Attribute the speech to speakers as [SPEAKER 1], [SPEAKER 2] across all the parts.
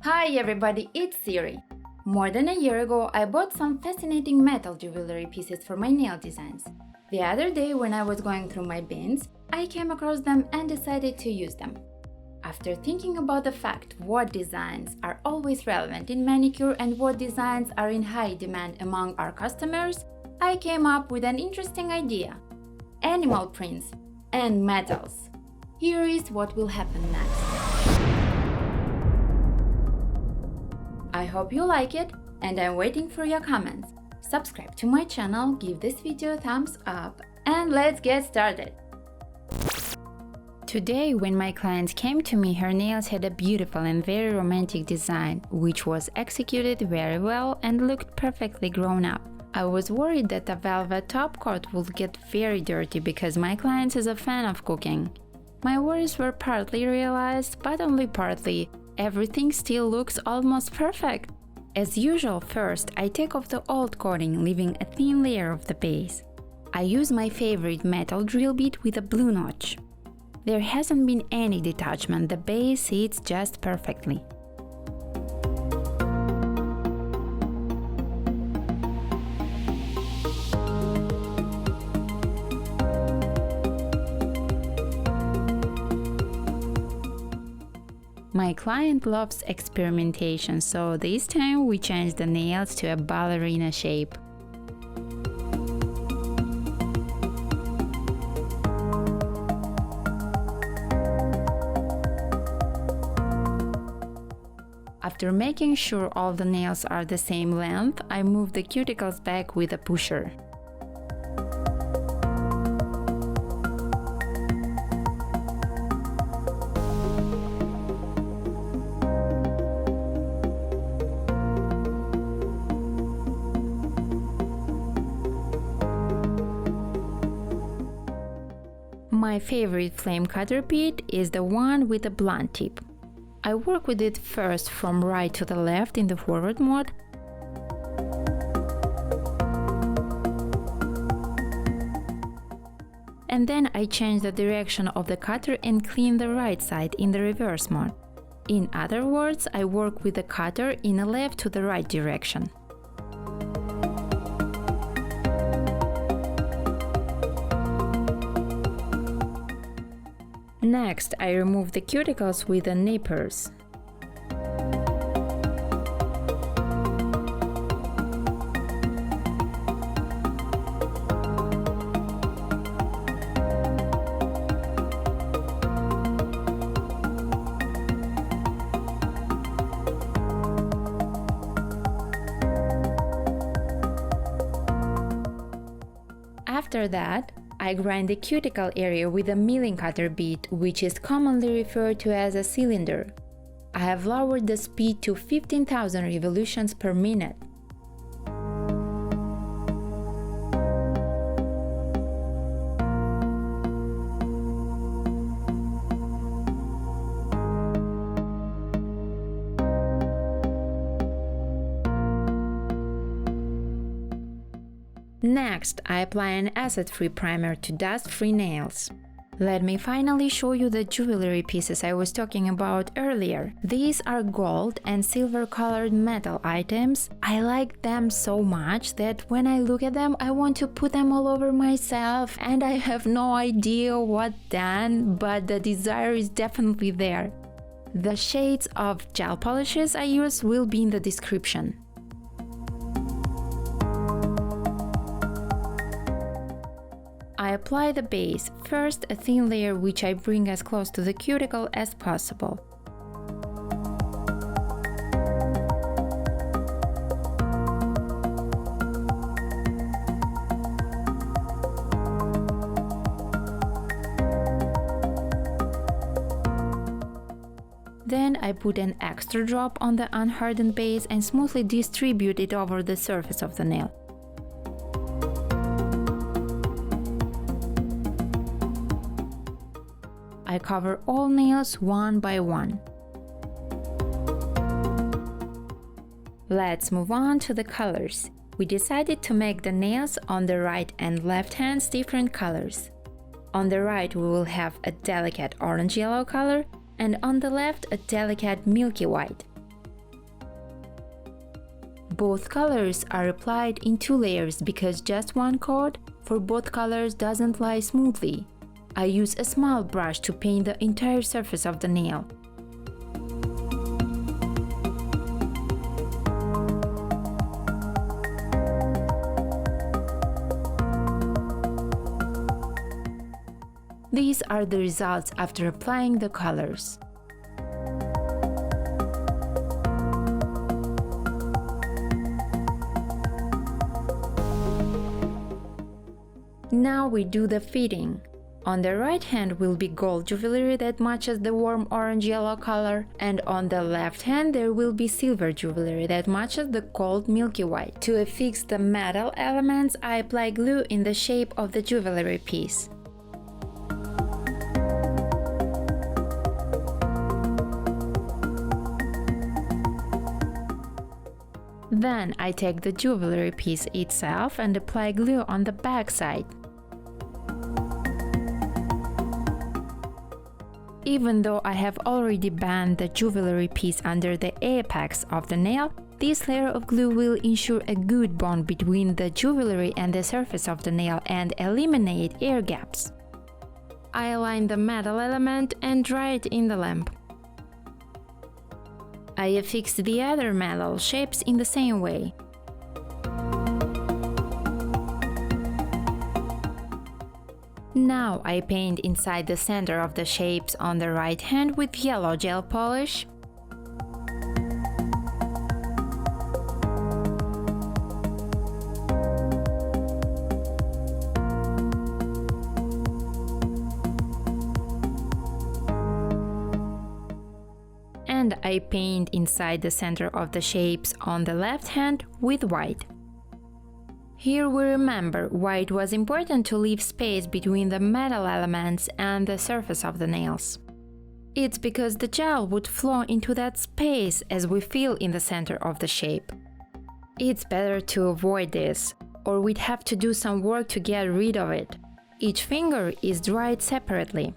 [SPEAKER 1] Hi everybody, it's Siri. More than a year ago, I bought some fascinating metal jewelry pieces for my nail designs. The other day, when I was going through my bins, I came across them and decided to use them. After thinking about the fact what designs are always relevant in manicure and what designs are in high demand among our customers, I came up with an interesting idea: animal prints and metals. Here is what will happen next. I hope you like it, and I'm waiting for your comments. Subscribe to my channel, give this video a thumbs up, and let's get started! Today, when my client came to me, her nails had a beautiful and very romantic design, which was executed very well and looked perfectly grown up. I was worried that the velvet top coat would get very dirty because my client is a fan of cooking. My worries were partly realized, but only partly. Everything still looks almost perfect. As usual, first I take off the old coating, leaving a thin layer of the base. I use my favorite metal drill bit with a blue notch. There hasn't been any detachment, the base sits just perfectly. My client loves experimentation, so this time we changed the nails to a ballerina shape. After making sure all the nails are the same length, I move the cuticles back with a pusher. My favorite flame cutter bit is the one with the blunt tip. I work with it first from right to the left in the forward mode, and then I change the direction of the cutter and clean the right side in the reverse mode. In other words, I work with the cutter in a left to the right direction. Next, I remove the cuticles with the nippers. After that, I grind the cuticle area with a milling cutter bit, which is commonly referred to as a cylinder. I have lowered the speed to 15,000 revolutions per minute. Next, I apply an acid-free primer to dust-free nails. Let me finally show you the jewelry pieces I was talking about earlier. These are gold and silver-colored metal items. I like them so much that when I look at them, I want to put them all over myself, and I have no idea what then, but the desire is definitely there. The shades of gel polishes I use will be in the description. I apply the base, first a thin layer which I bring as close to the cuticle as possible. Then I put an extra drop on the unhardened base and smoothly distribute it over the surface of the nail. I cover all nails one by one. Let's move on to the colors. We decided to make the nails on the right and left hands different colors. On the right we will have a delicate orange-yellow color, and on the left a delicate milky white. Both colors are applied in 2 layers because just one coat for both colors doesn't lie smoothly. I use a small brush to paint the entire surface of the nail. These are the results after applying the colors. Now we do the fitting. On the right hand will be gold jewelry that matches the warm orange-yellow color, and on the left hand there will be silver jewelry that matches the cold milky white. To affix the metal elements, I apply glue in the shape of the jewelry piece. Then I take the jewelry piece itself and apply glue on the back side. Even though I have already bent the jewelry piece under the apex of the nail, this layer of glue will ensure a good bond between the jewelry and the surface of the nail and eliminate air gaps. I align the metal element and dry it in the lamp. I affix the other metal shapes in the same way. Now I paint inside the center of the shapes on the right hand with yellow gel polish. And I paint inside the center of the shapes on the left hand with white. Here we remember why it was important to leave space between the metal elements and the surface of the nails. It's because the gel would flow into that space as we feel in the center of the shape. It's better to avoid this, or we'd have to do some work to get rid of it. Each finger is dried separately.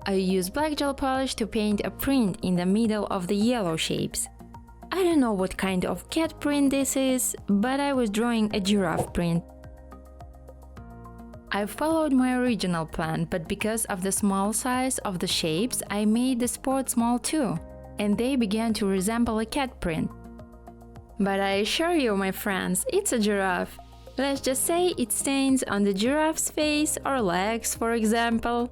[SPEAKER 1] I use black gel polish to paint a print in the middle of the yellow shapes. I don't know what kind of cat print this is, but I was drawing a giraffe print. I followed my original plan, but because of the small size of the shapes, I made the spot small too, and they began to resemble a cat print. But I assure you, my friends, it's a giraffe. Let's just say it stains on the giraffe's face or legs, for example.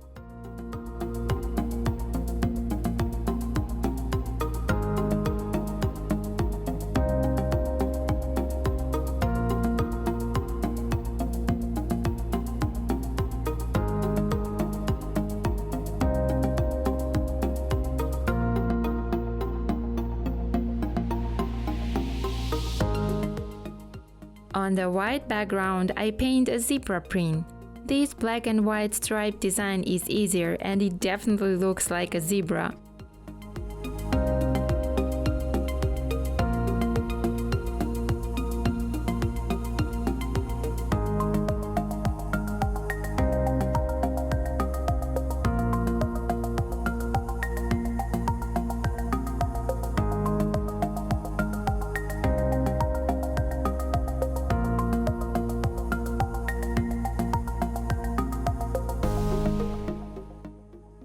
[SPEAKER 1] On the white background, I paint a zebra print. This black and white stripe design is easier and it definitely looks like a zebra.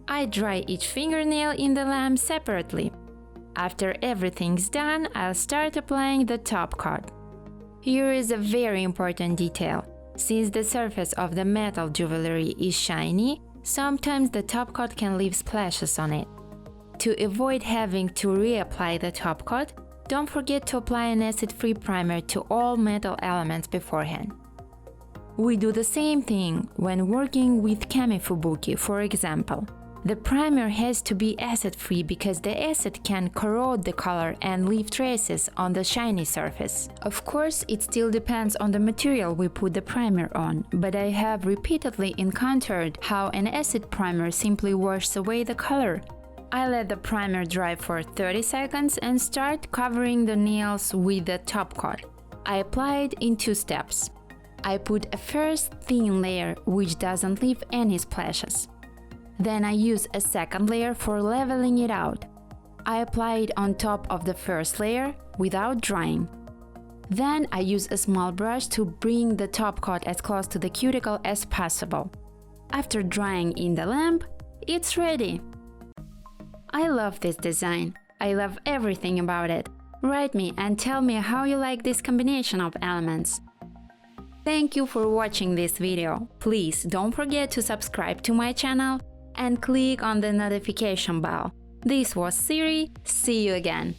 [SPEAKER 1] I dry each fingernail in the lamp separately. After everything's done, I'll start applying the top coat. Here is a very important detail. Since the surface of the metal jewelry is shiny, sometimes the top coat can leave splashes on it. To avoid having to reapply the top coat, don't forget to apply an acid-free primer to all metal elements beforehand. We do the same thing when working with Kamifubuki, for example. The primer has to be acid-free because the acid can corrode the color and leave traces on the shiny surface. Of course, it still depends on the material we put the primer on, but I have repeatedly encountered how an acid primer simply washes away the color. I let the primer dry for 30 seconds and start covering the nails with the top coat. I apply it in 2 steps. I put a first thin layer which doesn't leave any splashes. Then I use a second layer for leveling it out. I apply it on top of the first layer without drying. Then I use a small brush to bring the top coat as close to the cuticle as possible. After drying in the lamp, it's ready! I love this design. I love everything about it. Write me and tell me how you like this combination of elements. Thank you for watching this video. Please don't forget to subscribe to my channel and click on the notification bell. This was Siri. See you again.